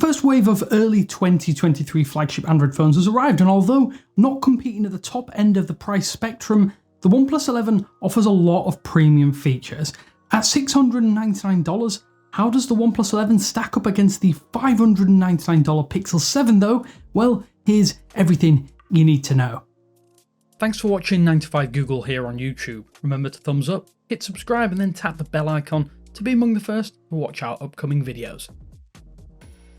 first wave of early 2023 flagship Android phones has arrived, and although not competing at the top end of the price spectrum, the OnePlus 11 offers a lot of premium features. At $699, how does the OnePlus 11 stack up against the $599 Pixel 7 though? Well, here's everything you need to know. Thanks for watching 9to5 Google here on YouTube. Remember to thumbs up, hit subscribe and then tap the bell icon to be among the first to watch our upcoming videos.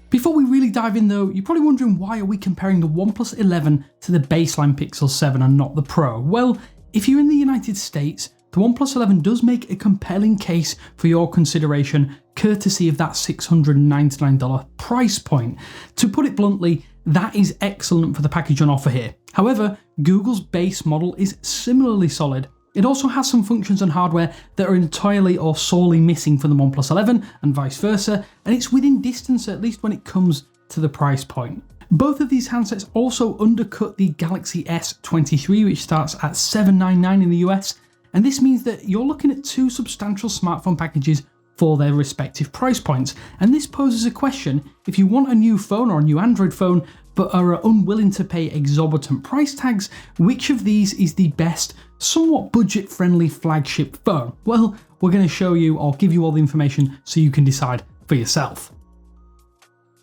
Before we really dive in though, you're probably wondering why are we comparing the OnePlus 11 to the baseline Pixel 7 and not the Pro? Well, if you're in the United States, the OnePlus 11 does make a compelling case for your consideration, courtesy of that $699 price point. To put it bluntly, that is excellent for the package on offer here. However, Google's base model is similarly solid. It also has some functions and hardware that are entirely or solely missing from the OnePlus 11 and vice versa, and it's within distance at least when it comes to the price point. Both of these handsets also undercut the Galaxy S23, which starts at $799 in the US, and this means that you're looking at two substantial smartphone packages for their respective price points. And this poses a question: if you want a new phone or a new Android phone but are unwilling to pay exorbitant price tags, which of these is the best, somewhat budget-friendly flagship phone? Well, we're going to show you or give you all the information so you can decide for yourself.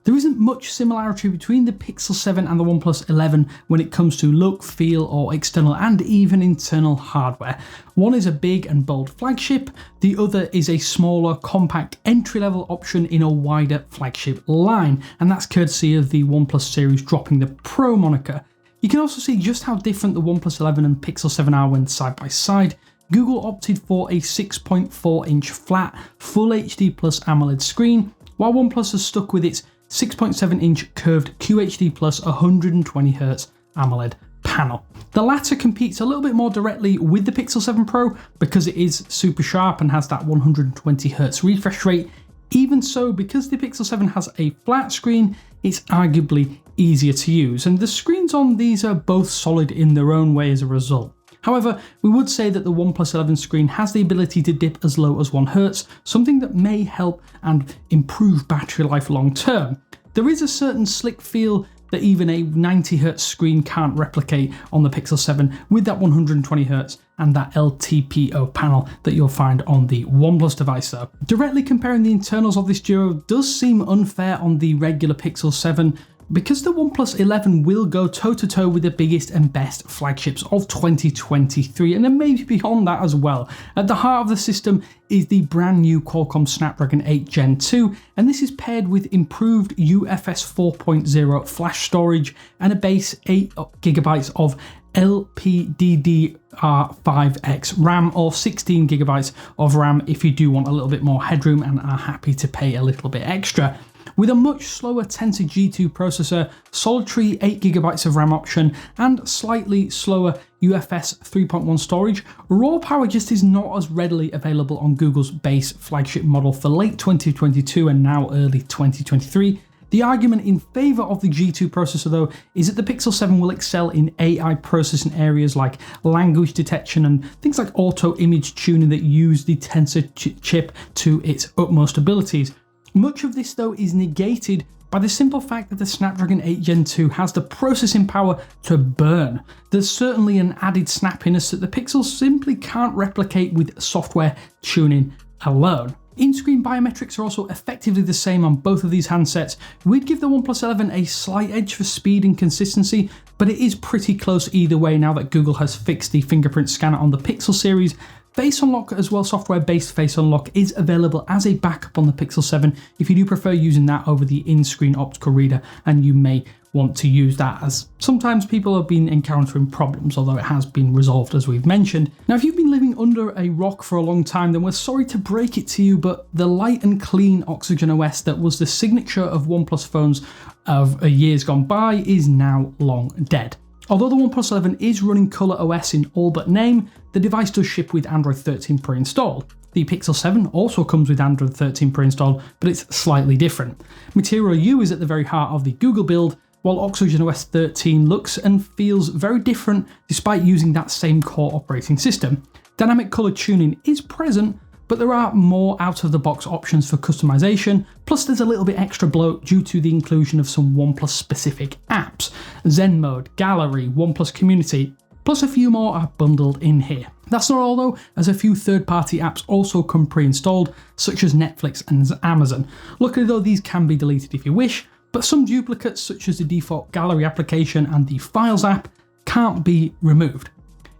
There isn't much similarity between the Pixel 7 and the OnePlus 11 when it comes to look, feel, or external and even internal hardware. One is a big and bold flagship, the other is a smaller, compact, entry-level option in a wider flagship line, and that's courtesy of the OnePlus series dropping the Pro moniker. You can also see just how different the OnePlus 11 and Pixel 7 are when side by side. Google opted for a 6.4-inch flat, Full HD Plus AMOLED screen, while OnePlus has stuck with its 6.7-inch curved QHD Plus 120Hz AMOLED panel. The latter competes a little bit more directly with the Pixel 7 Pro because it is super sharp and has that 120Hz refresh rate. Even so, because the Pixel 7 has a flat screen, it's arguably easier to use, and the screens on these are both solid in their own way as a result. However, we would say that the OnePlus 11 screen has the ability to dip as low as 1 Hz, something that may help and improve battery life long term. There is a certain slick feel that even a 90Hz screen can't replicate on the Pixel 7 with that 120Hz and that LTPO panel that you'll find on the OnePlus device though. Directly comparing the internals of this duo does seem unfair on the regular Pixel 7, because the OnePlus 11 will go toe-to-toe with the biggest and best flagships of 2023, and then maybe beyond that as well. At the heart of the system is the brand new Qualcomm Snapdragon 8 Gen 2, and this is paired with improved UFS 4.0 flash storage and a base 8GB of LPDDR5X RAM, or 16GB of RAM if you do want a little bit more headroom and are happy to pay a little bit extra. With a much slower Tensor G2 processor, solitary 8GB of RAM option, and slightly slower UFS 3.1 storage, raw power just is not as readily available on Google's base flagship model for late 2022 and now early 2023. The argument in favour of the G2 processor though is that the Pixel 7 will excel in AI processing areas like language detection and things like auto image tuning that use the Tensor chip to its utmost abilities. Much of this though is negated by the simple fact that the Snapdragon 8 Gen 2 has the processing power to burn. There's certainly an added snappiness that the Pixel simply can't replicate with software tuning alone. In-screen biometrics are also effectively the same on both of these handsets. We'd give the OnePlus 11 a slight edge for speed and consistency, but it is pretty close either way now that Google has fixed the fingerprint scanner on the Pixel series. Face Unlock as well, software-based Face Unlock, is available as a backup on the Pixel 7 if you do prefer using that over the in-screen optical reader, and you may want to use that, as sometimes people have been encountering problems, although it has been resolved as we've mentioned. Now, if you've been living under a rock for a long time, then we're sorry to break it to you, but the light and clean Oxygen OS that was the signature of OnePlus phones of years gone by is now long dead. Although the OnePlus 11 is running Colour OS in all but name, the device does ship with Android 13 pre-installed. The Pixel 7 also comes with Android 13 pre-installed, but it's slightly different. Material U is at the very heart of the Google build, while Oxygen OS 13 looks and feels very different despite using that same core operating system. Dynamic colour tuning is present, but but there are more out-of-the-box options for customization, plus there's a little bit extra bloat due to the inclusion of some OnePlus-specific apps. Zen Mode, Gallery, OnePlus Community, plus a few more are bundled in here. That's not all though, as a few third-party apps also come pre-installed, such as Netflix and Amazon. Luckily though, these can be deleted if you wish, but some duplicates such as the default Gallery application and the Files app can't be removed.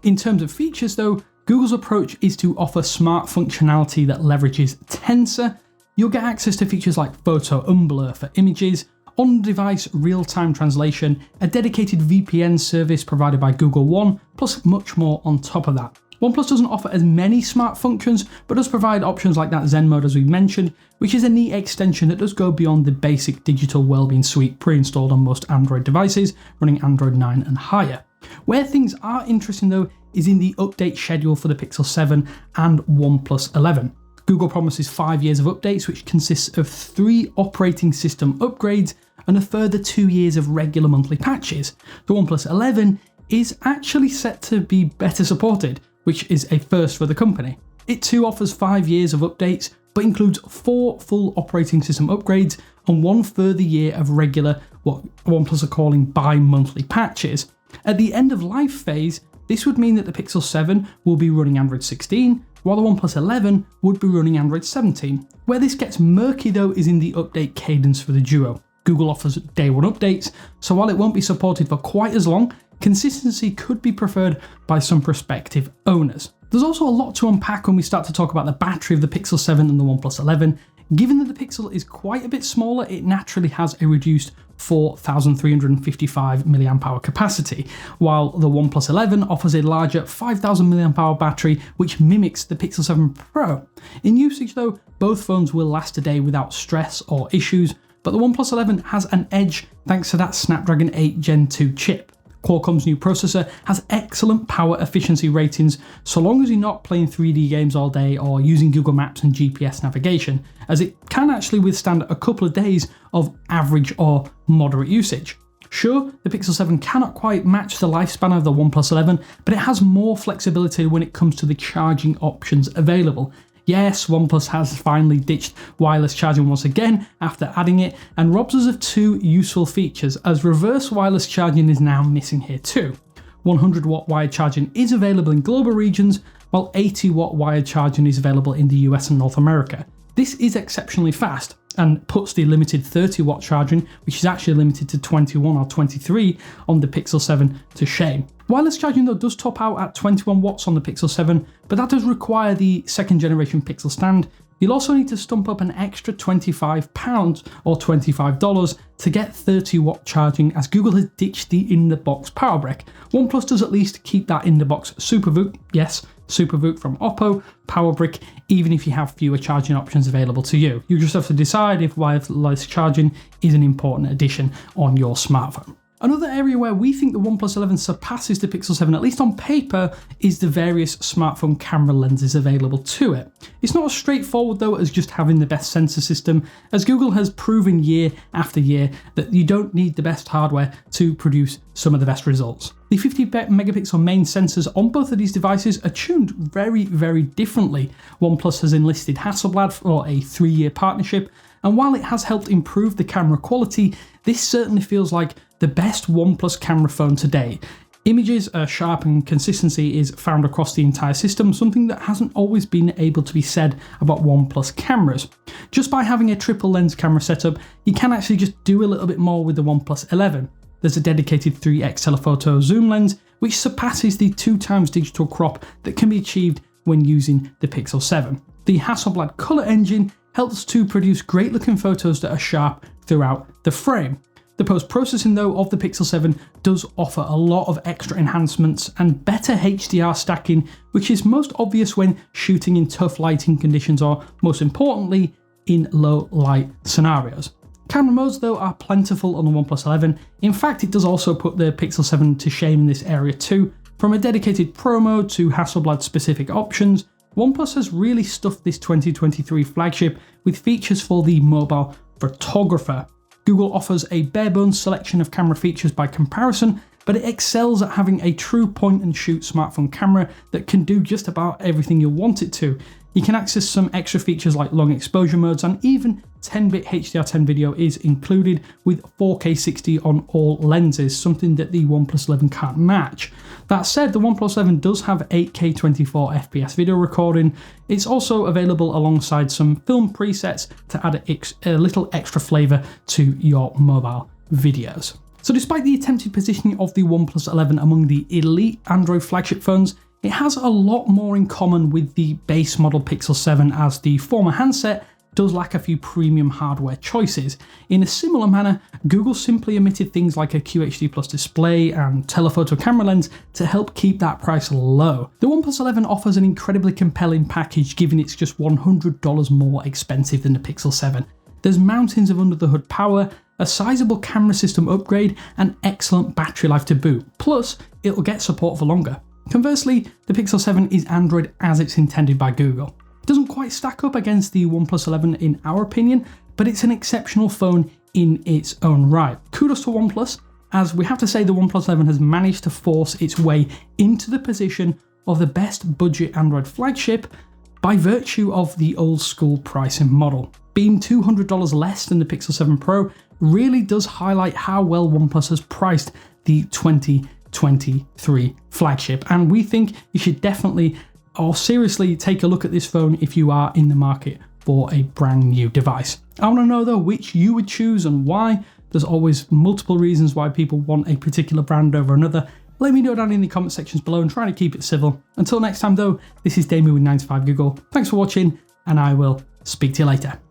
In terms of features though, Google's approach is to offer smart functionality that leverages Tensor. You'll get access to features like photo unblur for images, on-device real-time translation, a dedicated VPN service provided by Google One, plus much more on top of that. OnePlus doesn't offer as many smart functions, but does provide options like that Zen Mode as we mentioned, which is a neat extension that does go beyond the basic digital wellbeing suite pre-installed on most Android devices running Android 9 and higher. Where things are interesting though is in the update schedule for the Pixel 7 and OnePlus 11. Google promises 5 years of updates, which consists of 3 operating system upgrades and a further 2 years of regular monthly patches. The OnePlus 11 is actually set to be better supported, which is a first for the company. It too offers 5 years of updates, but includes 4 full operating system upgrades and 1 further year of regular, what OnePlus are calling bi-monthly patches. At the end of life phase, this would mean that the Pixel 7 will be running Android 16, while the OnePlus 11 would be running Android 17. Where this gets murky though is in the update cadence for the Duo. Google offers day one updates, so while it won't be supported for quite as long, consistency could be preferred by some prospective owners. There's also a lot to unpack when we start to talk about the battery of the Pixel 7 and the OnePlus 11. Given that the Pixel is quite a bit smaller, it naturally has a reduced 4,355 mAh capacity, while the OnePlus 11 offers a larger 5,000 mAh battery which mimics the Pixel 7 Pro. In usage though, both phones will last a day without stress or issues, but the OnePlus 11 has an edge thanks to that Snapdragon 8 Gen 2 chip. Qualcomm's new processor has excellent power efficiency ratings so long as you're not playing 3D games all day or using Google Maps and GPS navigation, as it can actually withstand a couple of days of average or moderate usage. Sure, the Pixel 7 cannot quite match the lifespan of the OnePlus 11, but it has more flexibility when it comes to the charging options available. Yes, OnePlus has finally ditched wireless charging once again after adding it, and robs us of 2 useful features, as reverse wireless charging is now missing here too. 100 watt wired charging is available in global regions, while 80 watt wired charging is available in the US and North America. This is exceptionally fast, and puts the limited 30 watt charging, which is actually limited to 21 or 23 on the Pixel 7, to shame. Wireless charging though does top out at 21 watts on the Pixel 7, but that does require the 2nd generation Pixel stand. You'll also need to stump up an extra £25 or $25 to get 30 watt charging, as Google has ditched the in-the-box power brick. OnePlus does at least keep that in-the-box SuperVOOC, yes, SuperVOOC from Oppo, power brick, even if you have fewer charging options available to you. You just have to decide if wireless charging is an important addition on your smartphone. Another area where we think the OnePlus 11 surpasses the Pixel 7, at least on paper, is the various smartphone camera lenses available to it. It's not as straightforward though as just having the best sensor system, as Google has proven year after year that you don't need the best hardware to produce some of the best results. The 50 megapixel main sensors on both of these devices are tuned very, very differently. OnePlus has enlisted Hasselblad for a 3-year partnership, and while it has helped improve the camera quality, this certainly feels like the best OnePlus camera phone to date. Images are sharp and consistency is found across the entire system, something that hasn't always been able to be said about OnePlus cameras. Just by having a triple lens camera setup, you can actually just do a little bit more with the OnePlus 11. There's a dedicated 3x telephoto zoom lens, which surpasses the 2x digital crop that can be achieved when using the Pixel 7. The Hasselblad color engine helps to produce great looking photos that are sharp throughout the frame. The post-processing though of the Pixel 7 does offer a lot of extra enhancements and better HDR stacking, which is most obvious when shooting in tough lighting conditions or, most importantly, in low light scenarios. Camera modes though are plentiful on the OnePlus 11. In fact, it does also put the Pixel 7 to shame in this area too. From a dedicated Pro mode to Hasselblad specific options, OnePlus has really stuffed this 2023 flagship with features for the mobile photographer. Google offers a bare-bones selection of camera features by comparison, but it excels at having a true point-and-shoot smartphone camera that can do just about everything you want it to. You can access some extra features like long exposure modes, and even 10-bit HDR10 video is included with 4K 60 on all lenses, something that the OnePlus 11 can't match. That said, the OnePlus 11 does have 8K 24fps video recording. It's also available alongside some film presets to add a little extra flavour to your mobile videos. So despite the attempted positioning of the OnePlus 11 among the elite Android flagship phones, it has a lot more in common with the base model Pixel 7, as the former handset does lack a few premium hardware choices. In a similar manner, Google simply omitted things like a QHD Plus display and telephoto camera lens to help keep that price low. The OnePlus 11 offers an incredibly compelling package, given it's just $100 more expensive than the Pixel 7. There's mountains of under the hood power, a sizable camera system upgrade, and excellent battery life to boot. Plus, it'll get support for longer. Conversely, the Pixel 7 is Android as it's intended by Google. It doesn't quite stack up against the OnePlus 11 in our opinion, but it's an exceptional phone in its own right. Kudos to OnePlus, as we have to say the OnePlus 11 has managed to force its way into the position of the best budget Android flagship by virtue of the old school pricing model. Being $200 less than the Pixel 7 Pro really does highlight how well OnePlus has priced the 2023 flagship, and we think you should definitely or seriously take a look at this phone if you are in the market for a brand new device. I want to know though which you would choose and why. There's always multiple reasons why people want a particular brand over another. Let me know down in the comment sections below and try to keep it civil. Until next time though, this is Damien with 9to5Google. Thanks for watching, and I will speak to you later.